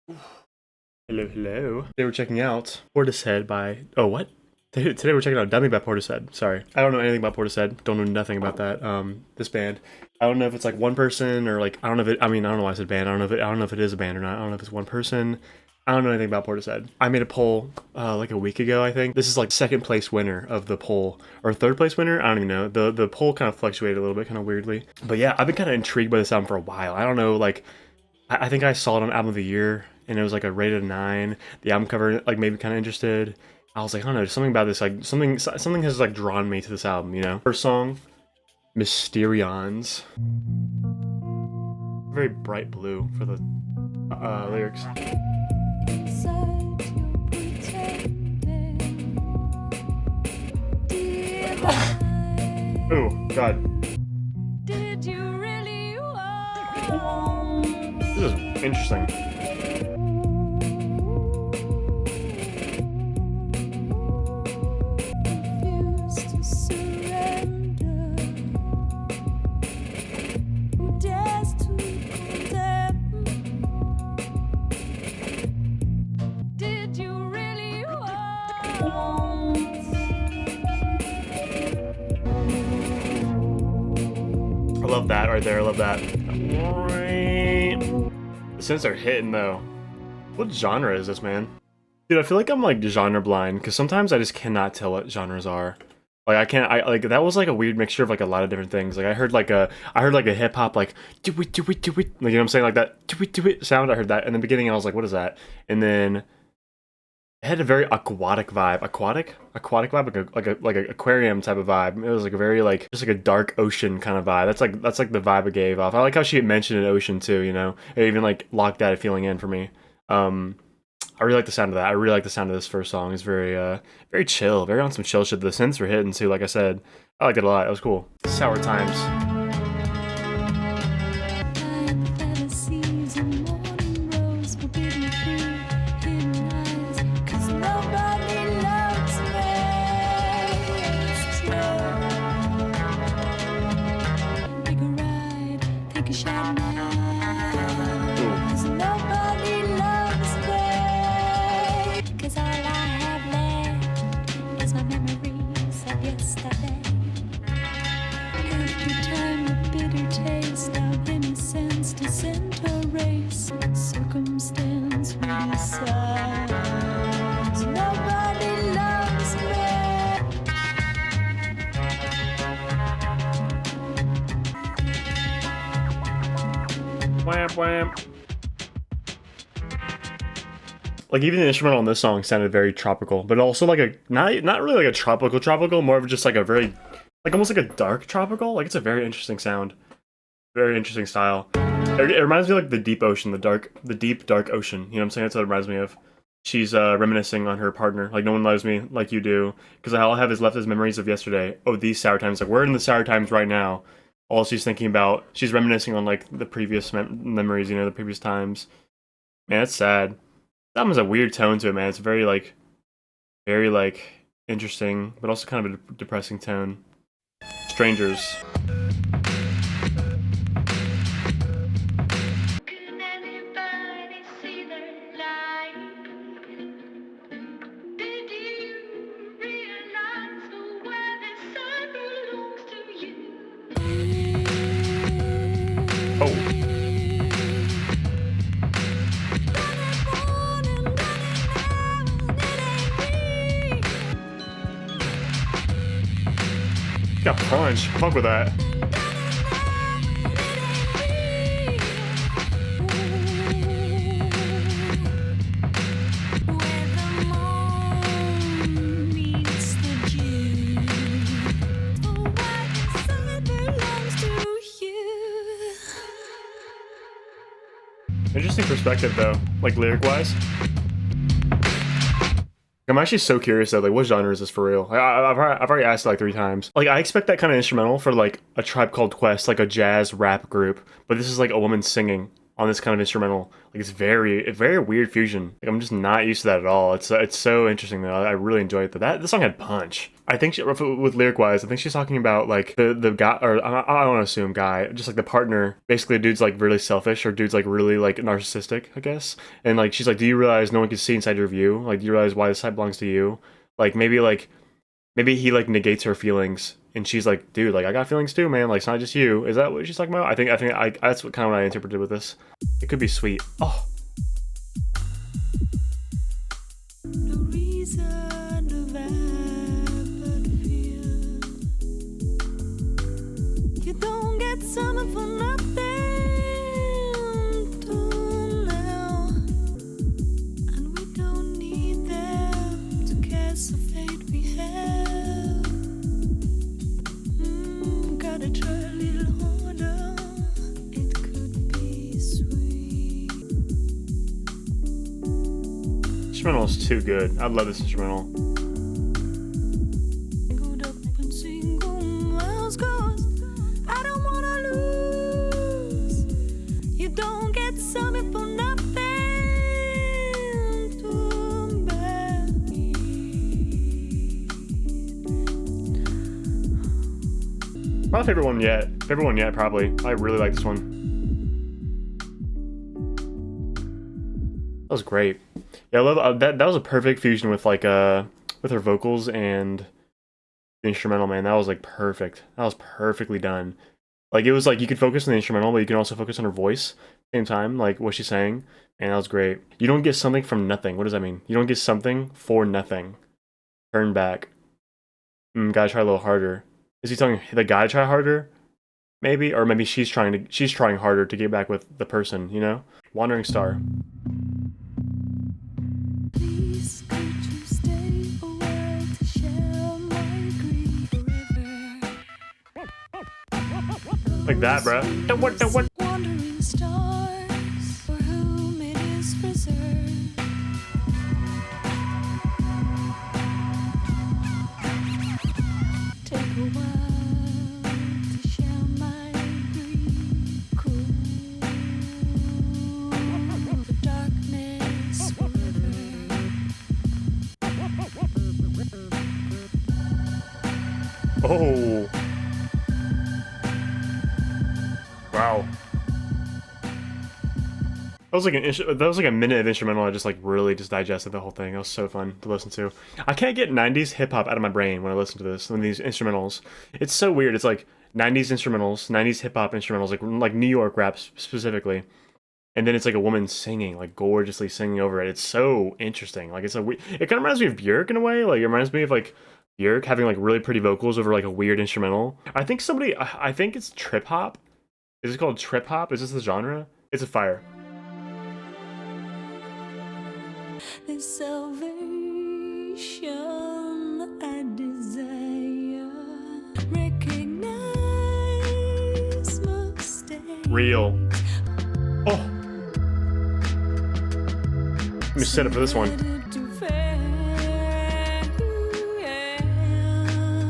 Hello, hello. Today we're checking out Portishead by... Oh, what? Today we're checking out Dummy by Portishead. Sorry. I don't know anything about Portishead. Don't know nothing about that, this band. I don't know if it's like one person or like, I don't know if it, I mean, I don't know why I said band. I don't know if it is a band or not. I don't know if it's one person. I don't know anything about Portishead. I made a poll, like a week ago, I think. This is like second place winner of the poll. Or third place winner? I don't even know. The poll kind of fluctuated a little bit, kind of weirdly. But yeah, I've been kind of intrigued by this album for a while. I don't know, like, I think I saw it on Album of the Year, and it was like a rated 9. The album cover like made me kind of interested. I was like, I don't know, something about this, like something has like drawn me to this album, you know. First song, Mysterons. Very bright blue for the lyrics. Oh God. This is interesting. I love that right there. I love that. The synths are hitting though. What genre is this, man? Dude, I feel like I'm like genre blind because sometimes I just cannot tell what genres are. Like I can't. I like that was like a weird mixture of like a lot of different things. Like I heard like a hip hop like do it do it do it. Like, you know what I'm saying, like that do it do it sound. I heard that in the beginning and I was like, what is that? And then it had a very aquatic vibe. Aquatic vibe, like a aquarium type of vibe. It was like a very like just like a dark ocean kind of vibe. That's like the vibe it gave off. I like how she mentioned an ocean too. You know, it even like locked that feeling in for me. I really like the sound of that. I really like the sound of this first song. It's very very chill, very on some chill shit. The synths were hitting too. Like I said, I liked it a lot. It was cool. Sour Times. Wham, wham. Like even the instrumental on this song sounded very tropical, but also like a not really like a tropical, more of just like a very like almost like a dark tropical. Like it's a very interesting sound, very interesting style. It reminds me of like the deep ocean, the deep dark ocean. You know what I'm saying? That's what it reminds me of. She's reminiscing on her partner, like no one loves me like you do, because all I have is left as memories of yesterday. Oh, these sour times. Like we're in the sour times right now. All she's thinking about, she's reminiscing on like the previous memories, you know, the previous times. Man, it's sad. That album has a weird tone to it, man. It's very like interesting, but also kind of a depressing tone. Strangers. Oh. Got punch. Fuck with that. Interesting perspective though, like lyric wise. I'm actually so curious though, like what genre is this for real? I've already asked it like 3 times. Like I expect that kind of instrumental for like a Tribe Called Quest, like a jazz rap group, but this is like a woman singing on this kind of instrumental. Like it's a very weird fusion. Like I'm just not used to that at all. It's so interesting though. I really enjoyed that. This song had punch. I think with lyric wise, I think she's talking about like the guy, or I don't want to assume guy, just like the partner. Basically, a dude's like really selfish, or dude's like really like narcissistic, I guess. And like she's like, do you realize no one can see inside your view? Like, do you realize why this side belongs to you? Maybe he like negates her feelings, and she's like, dude, like I got feelings too, man. Like it's not just you. Is that what she's talking about? I think that's what kind of what I interpreted with this. It could be sweet. Oh. No reason to vibe but feel. You don't get something for nothing. Now. And we don't need them to cast the fate we have. Gotta try a little harder. It could be sweet. Instrumental is too good. I love this instrumental. Good up and single miles goes. I don't wanna lose. You don't get something for nothing. Too bad. My favorite one yet. Probably. I really like this one. That was great. Yeah, I love that. That was a perfect fusion with like with her vocals and the instrumental. Man, that was like perfect. That was perfectly done. Like it was like you could focus on the instrumental, but you can also focus on her voice at the same time, like what she's saying. And that was great. You don't get something from nothing. What does that mean? You don't get something for nothing. Turn back. Gotta try a little harder. Is he telling the guy to try harder? Maybe, or maybe she's trying harder to get back with the person. You know, Wandering Star. Please, could you stay away to share my grief forever? Like that, bruh. Don't what? Wandering stars, for whom it is reserved. Take a while to share my grief. Cool the darkness forever. Oh. Wow. That was like a minute of instrumental. I just like really just digested the whole thing. It was so fun to listen to. I can't get 90s hip hop out of my brain when I listen to this, when these instrumentals. It's so weird. It's like 90s instrumentals, 90s hip hop instrumentals, like New York rap specifically. And then it's like a woman singing, like gorgeously singing over it. It's so interesting. Like it kind of reminds me of Björk in a way. Like it reminds me of like Björk having like really pretty vocals over like a weird instrumental. I think it's trip hop. Is it called trip hop? Is this the genre? It's a fire. The salvation I desire. Recognize mistakes. Real. Oh. Let me set up for this one.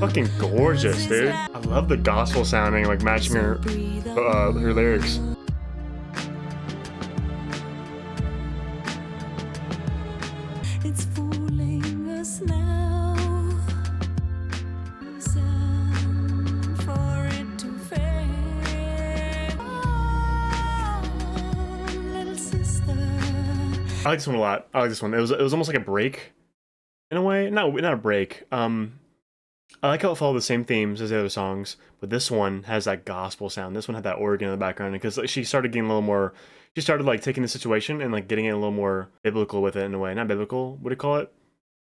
Fucking gorgeous, dude. I love the gospel sounding, like matching her lyrics. It's fooling us now. Reason for it to fail. Oh, little sister. I like this one a lot. I like this one. It was almost like a break, in a way. Not a break. I like how it followed the same themes as the other songs, but this one has that gospel sound. This one had that organ in the background because like, she started getting a little more. She started like taking the situation and like getting it a little more biblical with it in a way. Not biblical. What do you call it?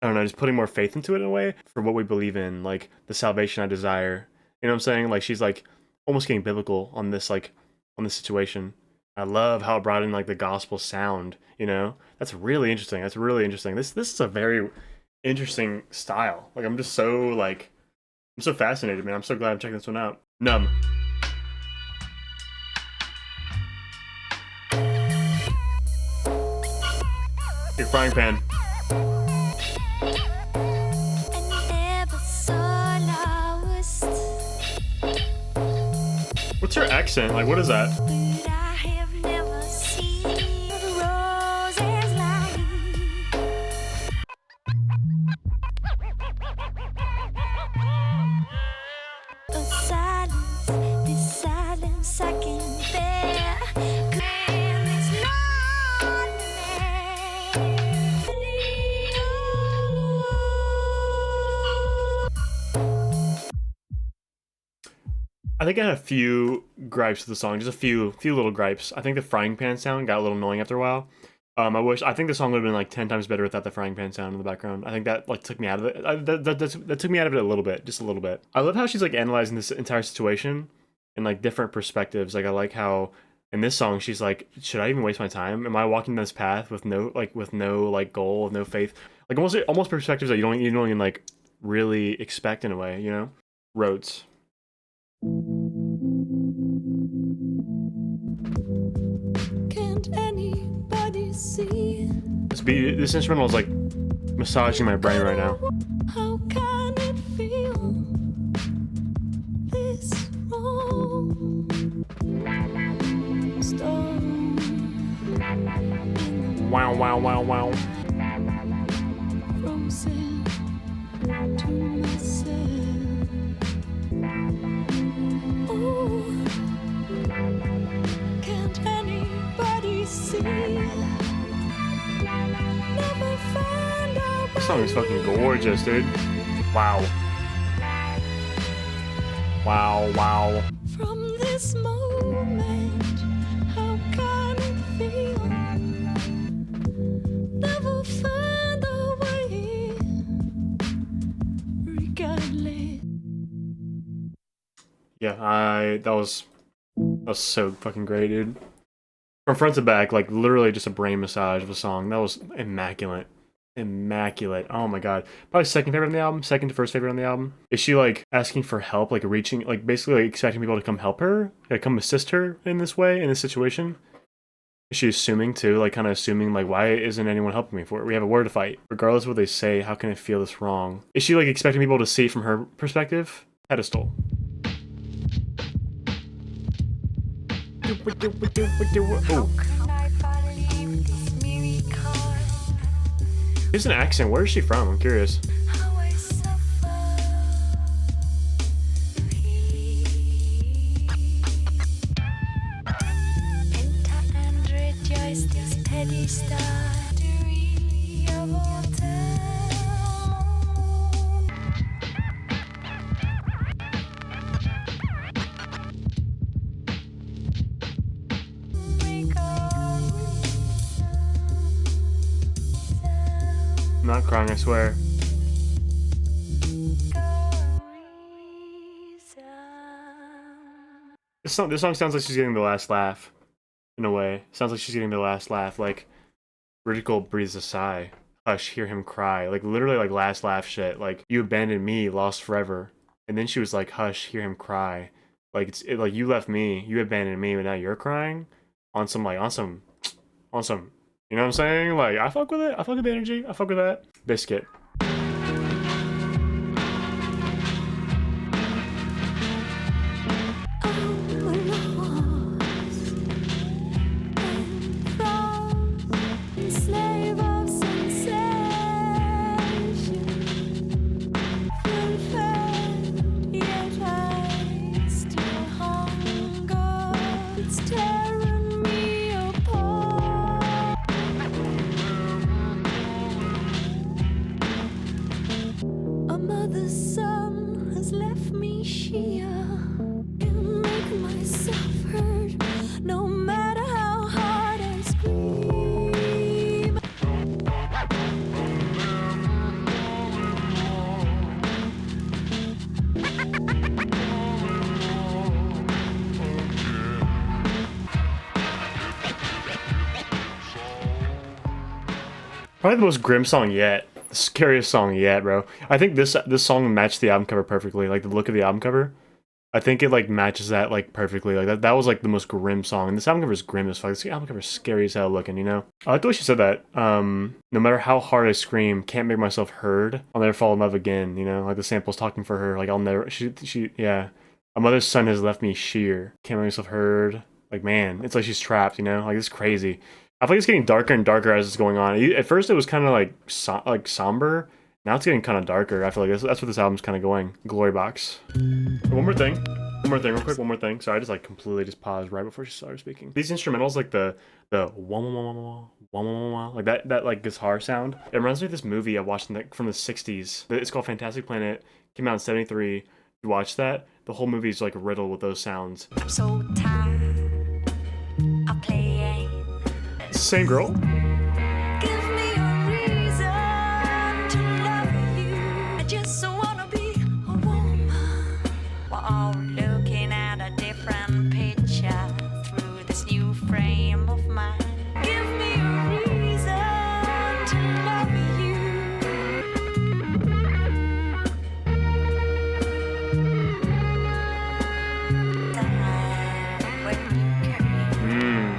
I don't know. Just putting more faith into it in a way for what we believe in, like the salvation I desire. You know what I'm saying? Like she's like almost getting biblical on this situation. I love how it brought in like the gospel sound. You know, that's really interesting. This is a very interesting style. Like I'm so fascinated, man. I'm so glad I'm checking this one out. Numb. Your frying pan. What's her accent? Like, what is that? I think I had a few gripes with the song, just a few little gripes. I think the frying pan sound got a little annoying after a while. I think the song would have been like 10 times better without the frying pan sound in the background. I think that like took me out of it. That took me out of it a little bit, just a little bit. I love how she's like analyzing this entire situation in like different perspectives. Like I like how in this song she's like, should I even waste my time? Am I walking this path with no like goal, with no faith? Like almost perspectives that you don't even like really expect in a way, you know? Roads. Can't anybody see? This instrumental is like massaging my brain right now. How can it feel this wrong? Storm Wow, wow, wow, wow. frozen to myself. Oh, can't anybody see? Never find out. This song is fucking gorgeous, dude. Wow. Wow, wow. From this moment, how can it feel? Never find a way, regardless. Yeah, that was so fucking great, dude. From front to back, like literally just a brain massage of a song. That was immaculate. Immaculate. Oh my god. Probably second favorite on the album, second to first favorite on the album. Is she like asking for help, like reaching, like basically like expecting people to come help her, like come assist her in this way, in this situation? Is she assuming too, like kind of assuming like why isn't anyone helping me for it? We have a war to fight. Regardless of what they say, how can I feel this wrong? Is she like expecting people to see it from her perspective? Pedestal. Oh. Here's an accent. Where is she from? I'm curious. How I suffer. Enter and rejoice this pedestal. I'm not crying, I swear. This song sounds like she's getting the last laugh. In a way. Sounds like she's getting the last laugh. Like, Ridicule breathes a sigh. Hush, hear him cry. Like, literally, like, last laugh shit. Like, you abandoned me, lost forever. And then she was like, hush, hear him cry. Like, like, you left me, you abandoned me, but now you're crying? On some, you know what I'm saying? Like, I fuck with it. I fuck with the energy. I fuck with that. Biscuit. Probably the most grim song yet. The scariest song yet, bro. I think this song matched the album cover perfectly. Like the look of the album cover. I think it like matches that like perfectly. Like that was like the most grim song. And this album cover is grim as fuck. This album cover is scary as hell looking, you know? I like the way she said that. No matter how hard I scream, can't make myself heard, I'll never fall in love again, you know? Like the sample's talking for her. Like I'll never yeah. A mother's son has left me sheer. Can't make myself heard. Like man, it's like she's trapped, you know? Like it's crazy. I feel like it's getting darker and darker as it's going on. At first, it was kind of like somber. Now it's getting kind of darker. I feel like that's what this album's kind of going. Glory box. One more thing, real quick. One more thing. Sorry, I just like completely just paused right before she started speaking. These instrumentals, like the wah wah wah wah wah wah wah, like that like guitar sound. It reminds me of this movie I watched from the '60s. It's called Fantastic Planet. Came out in '73. You watch that, the whole movie is like riddled with those sounds. I'm so tired of playing. It's the same girl? Give me a reason to love you. I just wanna be a woman. We're all looking at a different picture through this new frame of mine. Give me a reason to love you. Time when you came.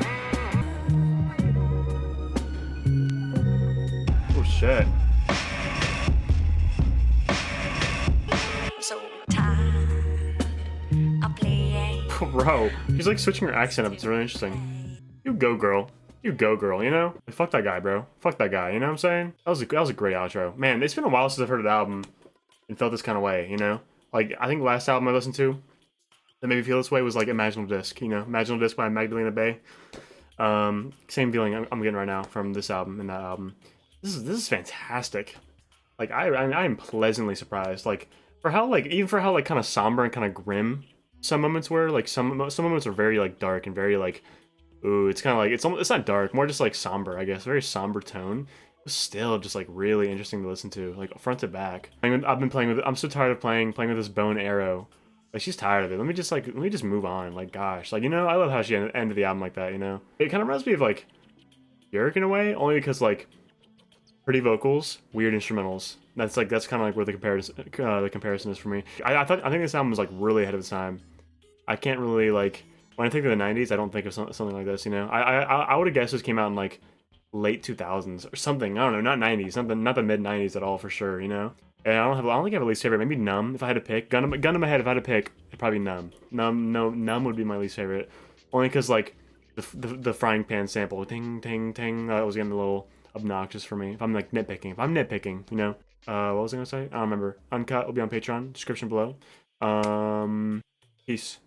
Oh shit. I'm so tired of playing. Bro, she's like switching her accent up. It's really interesting. You go, girl. You go, girl, you know? Like, fuck that guy, bro. Fuck that guy, you know what I'm saying? That was a great outro. Man, it's been a while since I've heard the album and felt this kind of way, you know? Like, I think the last album I listened to that made me feel this way was like Imaginal Disc, you know? Imaginal Disc by Magdalena Bay. Same feeling I'm getting right now from this album and that album. This is fantastic. Like, I am pleasantly surprised. Like, for how, like, even for how, like, kind of somber and kind of grim some moments were, like, some moments are very, like, dark and very, like, ooh, it's kind of like, it's not dark, more just, like, somber, I guess, very somber tone. It's still just, like, really interesting to listen to, like, front to back. I've been playing with, I'm so tired of playing with this bow and arrow. Like, she's tired of it. Let me just move on. Like, gosh, like, you know, I love how she ended the album like that, you know? It kind of reminds me of, like, Björk in a way, only because, like, pretty vocals, weird instrumentals. That's kind of like where the comparison is for me. I think this album was like really ahead of its time. I can't really like when I think of the '90s, I don't think of something like this. You know, I would have guessed this came out in like late 2000s or something. I don't know, not '90s, not the mid '90s at all for sure. You know, and I don't think I have a least favorite. Maybe Numb if I had to pick. Gun in my head if I had to pick, it'd probably Numb. Numb would be my least favorite, only because like the frying pan sample, ting ting ting, that was getting a little obnoxious for me. If I'm like nitpicking, you know. What was I gonna say? I don't remember. Uncut will be on Patreon. Description below. Peace.